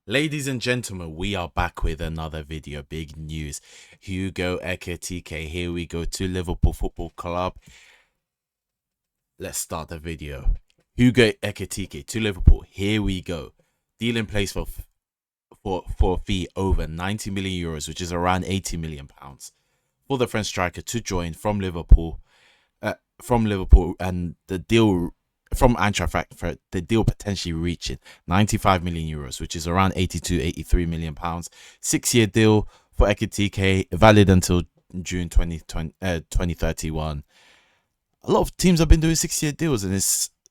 Ladies and gentlemen, we are back with another video. Big news. Hugo Ekitike, here we go to Liverpool Football Club. Let's start the video. Hugo Ekitike to Liverpool. Here we go. Deal in place for a fee over 90 million euros, which is around 80 million pounds, for the French striker to join from Liverpool. And the deal from Eintracht Frankfurt, the deal potentially reaching 95 million euros, which is around 82, 83 million pounds. 6-year deal for Ekitike, valid until June 2031. A lot of teams have been doing 6-year deals, and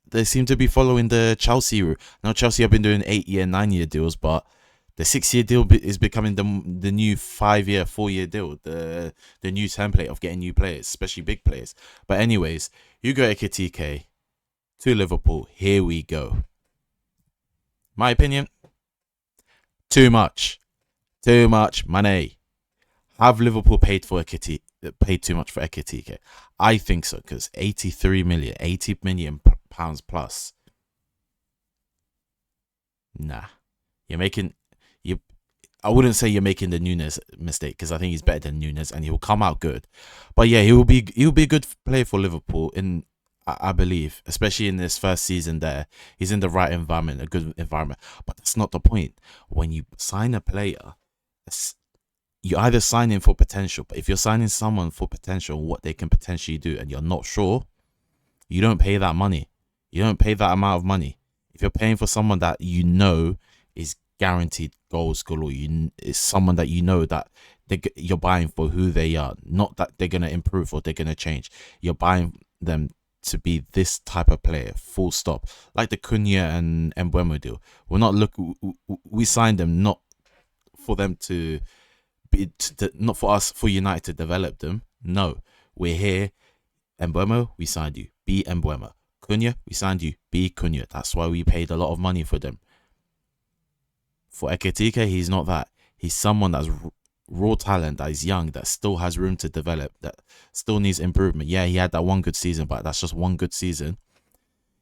they seem to be following the Chelsea route. Now Chelsea have been doing 8-year, 9-year deals, but the 6-year deal is becoming the new 5-year, 4-year deal, the new template of getting new players, especially big players. But anyways, Hugo Ekitike to Liverpool. Here we go. My opinion, too much money. Have Liverpool paid too much for Ekitike? I think so, because 80 million pounds plus. Nah, you're making you. I wouldn't say you're making the Nunes mistake, because I think he's better than Nunes and he'll come out good. But yeah, he'll be a good player for Liverpool in. I believe, especially in this first season there, he's in the right environment, a good environment. But that's not the point. When you sign a player, you either sign him for potential, but if you're signing someone for potential, what they can potentially do, and you're not sure, you don't pay that money. You don't pay that amount of money. If you're paying for someone that you know is guaranteed goals galore, is someone that you know that you're buying for who they are, not that they're gonna improve or they're gonna change. You're buying them to be this type of player, full stop. Like the Cunha and Mbeumo deal. We signed them not for them to not for us, for United to develop them. No, we're here. Mbeumo, we signed you. Be Mbeumo. Cunha, we signed you. Be Cunha. That's why we paid a lot of money for them. For Ekitike, he's not that. He's someone that's raw talent, that is young, that still has room to develop, that still needs improvement. Yeah, he had that one good season, but that's just one good season.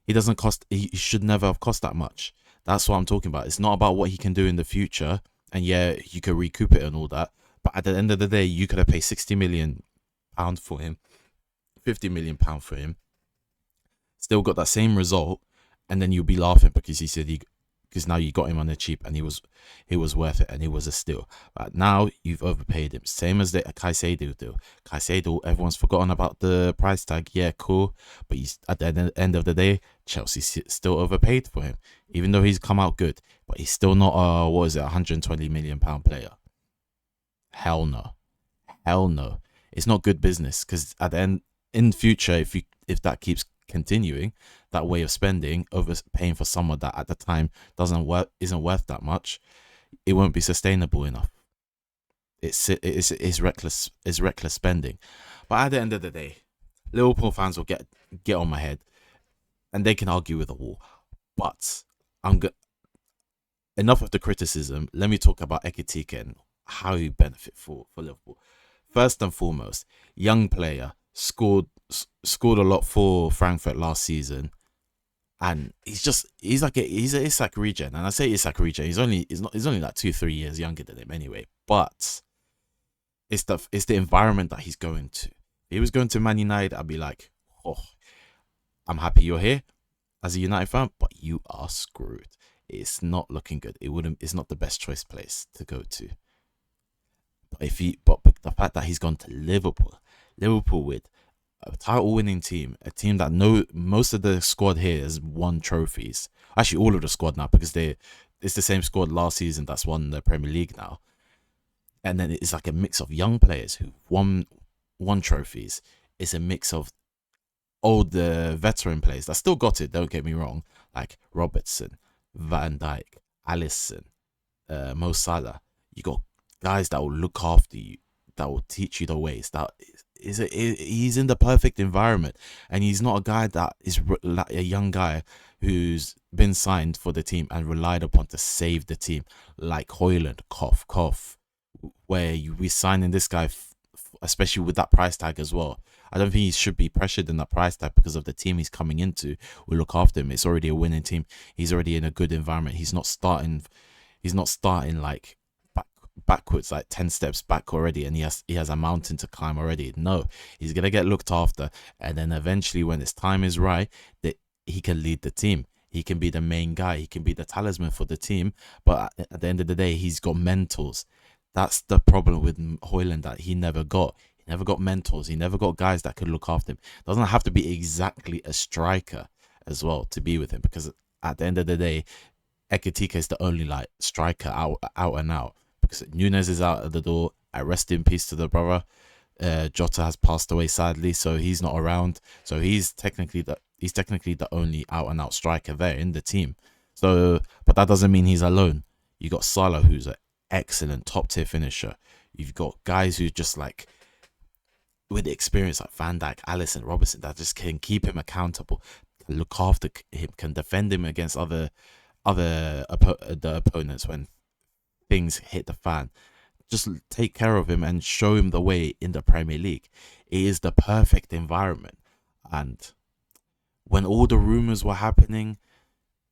He doesn't cost. He should never have cost that much. That's what I'm talking about. It's not about what he can do in the future, and yeah, you could recoup it and all that. But at the end of the day, you could have paid 60 million pounds for him, 50 million pounds for him, still got that same result, and then you'll be laughing because he said because now you got him on the cheap and he was worth it and he was a steal. But now you've overpaid him. Same as the Caicedo deal. Caicedo, everyone's forgotten about the price tag. Yeah, cool. But at the end of the day, Chelsea still overpaid for him, even though he's come out good. But he's still not what is it, 120 million pound player. Hell no, hell no. It's not good business, because at the end, in future, if that keeps continuing, that way of spending, overpaying for someone that at the time isn't worth that much, it won't be sustainable enough. It's reckless spending. But at the end of the day, Liverpool fans will get on my head, and they can argue with the wall. But I'm good. Enough of the criticism. Let me talk about Ekitike and how he benefit for Liverpool. First and foremost, young player, scored a lot for Frankfurt last season, and he's a Isak regen. And I say Isak regen, he's only like 2-3 years younger than him anyway. But it's the environment that he's going to. If he was going to Man United, I'd be like, oh, I'm happy you're here as a United fan, but you are screwed. It's not looking good. It's not the best choice place to go to. But the fact that he's gone to Liverpool with a title-winning team, a team that most of the squad here has won trophies. Actually, all of the squad now, because it's the same squad last season that's won the Premier League now. And then it's like a mix of young players who won trophies. It's a mix of old veteran players that still got it. Don't get me wrong, like Robertson, Van Dijk, Alisson, Mo Salah. You got guys that will look after you, that will teach you the ways. He's in the perfect environment, and he's not a guy that is like a young guy who's been signed for the team and relied upon to save the team, like Højlund, cough, where we signing this guy, especially with that price tag as well. I don't think he should be pressured in that price tag, because of the team he's coming into will look after him. It's already a winning team. He's already in a good environment. He's not starting He's not starting like back, backwards, like 10 steps back already, and he has a mountain to climb already. No, he's gonna get looked after, and then eventually, when his time is right, that he can lead the team. He can be the main guy. He can be the talisman for the team. But at the end of the day, he's got mentors. That's the problem with Hoyland that he never got. He never got mentors. He never got guys that could look after him. Doesn't have to be exactly a striker as well to be with him, because at the end of the day, Ekitike is the only like striker out and out, because Nunes is out of the door. I rest in peace to the brother. Jota has passed away sadly, so he's not around. So he's technically the only out and out striker there in the team. So, but that doesn't mean he's alone. You got Salah, who's an excellent top tier finisher. You've got guys who just like with experience like Van Dijk, Alisson, Robertson, that just can keep him accountable, look after him, can defend him against the opponents when things hit the fan. Just take care of him and show him the way in the Premier League. It is the perfect environment. And when all the rumors were happening,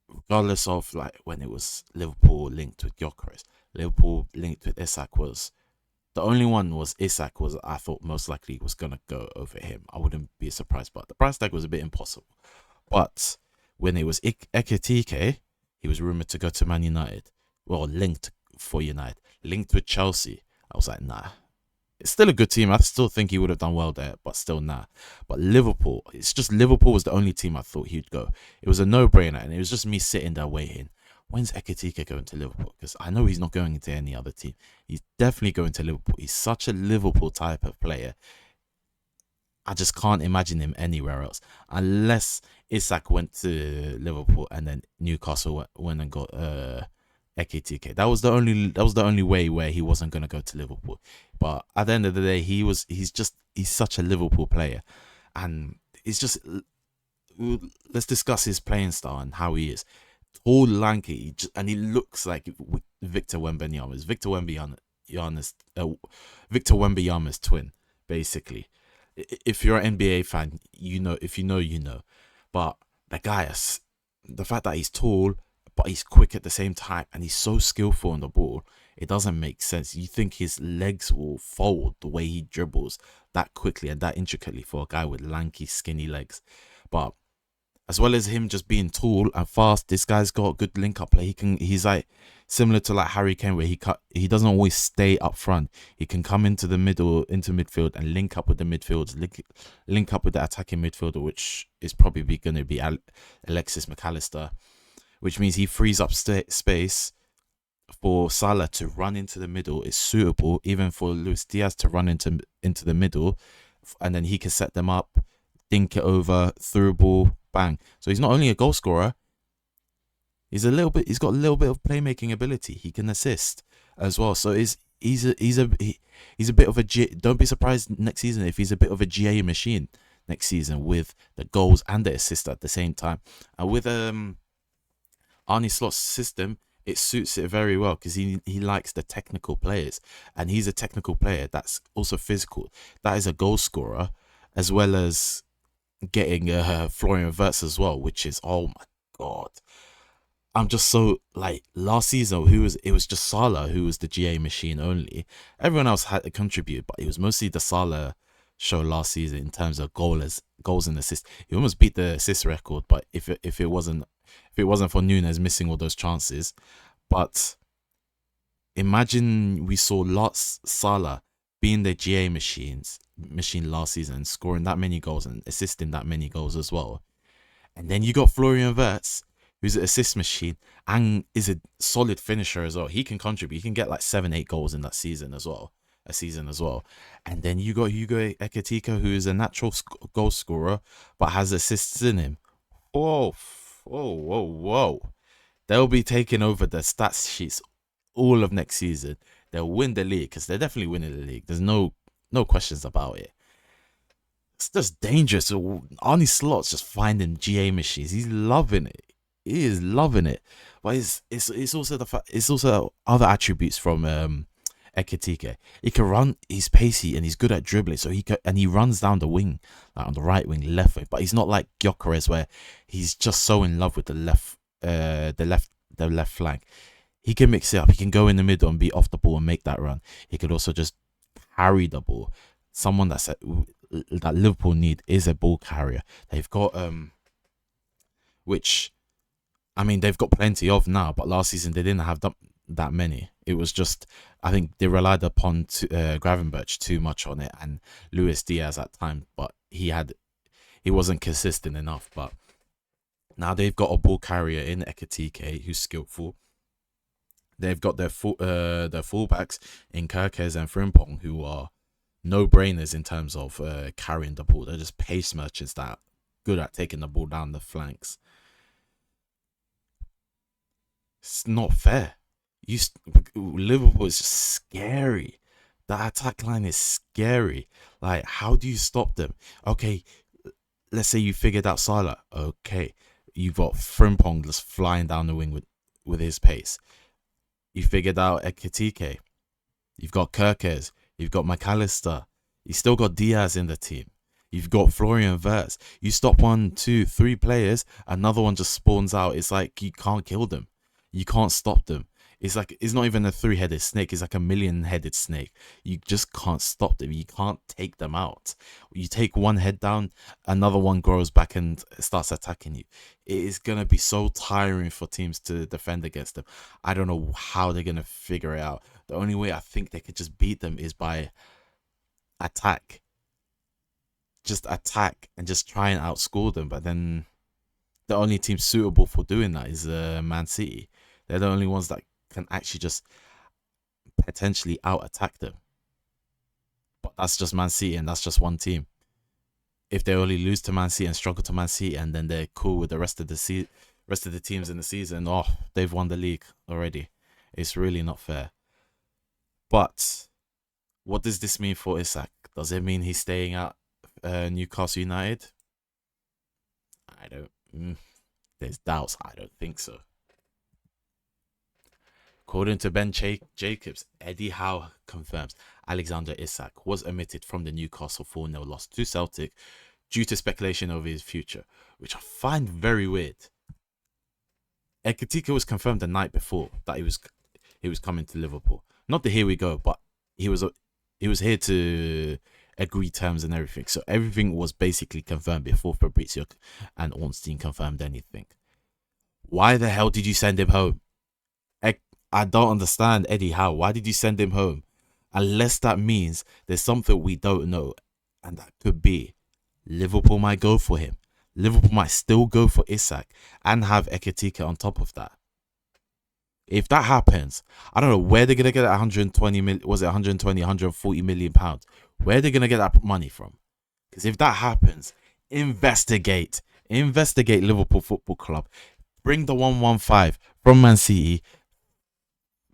regardless of like when it was Liverpool linked with Gyökeres, Liverpool linked with Isak, was the only one was Isak, was I thought most likely was gonna go over him. I wouldn't be surprised, but the price tag was a bit impossible. But when it was Ekitike, he was rumored to go to Man United. Well, linked for United, linked with Chelsea. I was like, nah. It's still a good team. I still think he would have done well there, but still nah. But Liverpool, it's just Liverpool was the only team I thought he'd go. It was a no-brainer, and it was just me sitting there waiting. When's Ekitike going to Liverpool? Because I know he's not going into any other team. He's definitely going to Liverpool. He's such a Liverpool type of player. I just can't imagine him anywhere else, unless Isak went to Liverpool and then Newcastle went and got Ekitike. That was the only way where he wasn't gonna go to Liverpool. But at the end of the day, he's such a Liverpool player, and it's just, let's discuss his playing style and how he is. Tall, lanky, and he looks like Victor Wembanyama's Victor Wembanyama's twin, basically. If you're an NBA fan, you know. If you know, you know. But the guy is, the fact that he's tall, but he's quick at the same time, and he's so skillful on the ball, it doesn't make sense. You think his legs will fold the way he dribbles that quickly and that intricately for a guy with lanky, skinny legs. But as well as him just being tall and fast, this guy's got good link up play. He's like similar to like Harry Kane, where he doesn't always stay up front. He can come into the middle, into midfield, and link up with the midfielders, link up with the attacking midfielder, which is probably going to be Alexis McAllister, which means he frees up space for Salah to run into the middle. Is suitable even for Luis Diaz to run into the middle, and then he can set them up, dink it over, through ball, bang. So he's not only a goal scorer, he's got a little bit of playmaking ability. He can assist as well. So he's a bit of a don't be surprised next season if he's a bit of a GA machine next season, with the goals and the assist at the same time. And with Arne Slot's system, it suits it very well, because he likes the technical players, and he's a technical player that's also physical. That is a goal scorer, as well as getting Florian Wirtz as well, which is, oh my god. I'm just so, like, last season it was just Salah who was the GA machine only. Everyone else had to contribute, but it was mostly the Salah show last season in terms of goals and assists. He almost beat the assist record, but if it wasn't for Nunes missing all those chances. But imagine we saw lots Salah being the GA machine last season, scoring that many goals and assisting that many goals as well. And then you got Florian Wirtz, who's an assist machine and is a solid finisher as well. He can contribute. He can get like 7-8 goals in that season as well. And then you got Hugo Ekitike, who is a natural goal scorer but has assists in him. Whoa. They'll be taking over the stats sheets all of next season. They'll win the league, because they're definitely winning the league. There's no questions about it. It's just dangerous. So Arne Slot's just finding GA machines. He's loving it. He is loving it. But it's also the fact. It's also other attributes from Ekitike. He can run. He's pacey and he's good at dribbling. So he runs down the wing, like on the right wing, left wing. But he's not like Gyökeres, where he's just so in love with the left flank. He can mix it up. He can go in the middle and be off the ball and make that run. He could also just carry the ball. Someone that Liverpool need is a ball carrier. They've got which I mean they've got plenty of now, but last season they didn't have that many. It was just I think they relied upon Gravenberch too much on it and Luis Diaz at times, but he wasn't consistent enough. But now they've got a ball carrier in Ekitike who's skillful. They've got their fullbacks in Kerkez and Frimpong who are no-brainers in terms of carrying the ball. They're just pace merchants that are good at taking the ball down the flanks. It's not fair. Liverpool is just scary. The attack line is scary. Like, how do you stop them? Okay, let's say you figured out Salah. Okay, you've got Frimpong just flying down the wing with his pace. You figured out Ekitike. You've got Kerkez. You've got McAllister. You still got Diaz in the team. You've got Florian Wirtz. You stop 1, 2, 3 players, another one just spawns out. It's like you can't kill them. You can't stop them. It's like it's not even a 3-headed snake. It's like a 1,000,000-headed snake. You just can't stop them. You can't take them out. You take one head down, another one grows back and starts attacking you. It is gonna be so tiring for teams to defend against them. I don't know how they're gonna figure it out. The only way I think they could just beat them is by attack. Just attack and just try and outscore them. But then the only team suitable for doing that is Man City. They're the only ones that can actually just potentially out attack them. But that's just Man City and that's just one team. If they only lose to Man City and struggle to Man City and then they're cool with the rest of the teams in the season, oh, they've won the league already. It's really not fair. But what does this mean for Isak? Does it mean he's staying at Newcastle United? I don't. There's doubts. I don't think so. According to Ben Jacobs, Eddie Howe confirms Alexander Isak was omitted from the Newcastle 4-0 loss to Celtic due to speculation over his future, which I find very weird. Ekitike was confirmed the night before that he was coming to Liverpool. Not the here we go, but he was here to agree terms and everything. So everything was basically confirmed before Fabrizio and Ornstein confirmed anything. Why the hell did you send him home? I don't understand, Eddie Howe. Why did you send him home? Unless that means there's something we don't know. And that could be Liverpool might go for him. Liverpool might still go for Isak and have Ekitike on top of that. If that happens, I don't know where they're going to get 120 million. Was it 120, 140 million pounds? Where are they going to get that money from? Because if that happens, investigate Liverpool Football Club. Bring the 115 from Man City.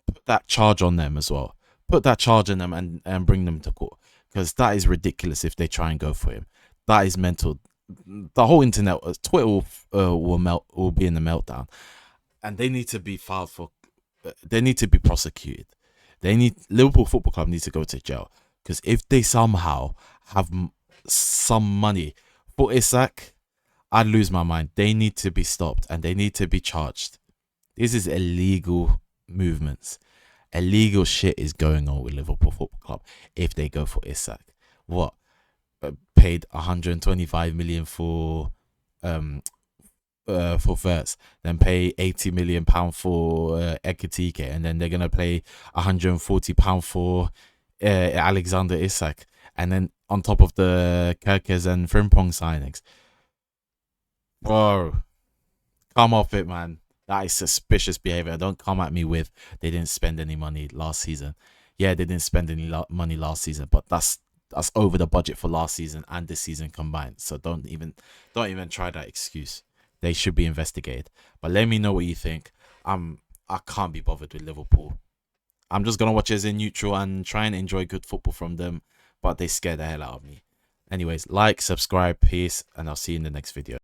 Put that charge on them as well. Put that charge on them and bring them to court. Because that is ridiculous if they try and go for him. That is mental. The whole internet, Twitter will be in the meltdown. And they need to be filed for, they need to be prosecuted. Liverpool Football Club needs to go to jail. Because if they somehow have some money for Isak, I'd lose my mind. They need to be stopped and they need to be charged. This is illegal movements. Illegal shit is going on with Liverpool Football Club if they go for Isak. What? Paid 125 million for Wirtz, then pay 80 million pound for Ekitike, and then they're gonna pay 140 pound for Alexander Isak, and then on top of the Kerkez and Frimpong signings. Bro, come off it, man. That is suspicious behavior. Don't come at me with they didn't spend any money last season. Yeah, they didn't spend any money last season, but that's over the budget for last season and this season combined. So don't even try that excuse. They should be investigated. But let me know what you think. I can't be bothered with Liverpool. I'm just gonna watch it as a neutral and try and enjoy good football from them, but they scare the hell out of me. Anyways, like, subscribe, peace, and I'll see you in the next video.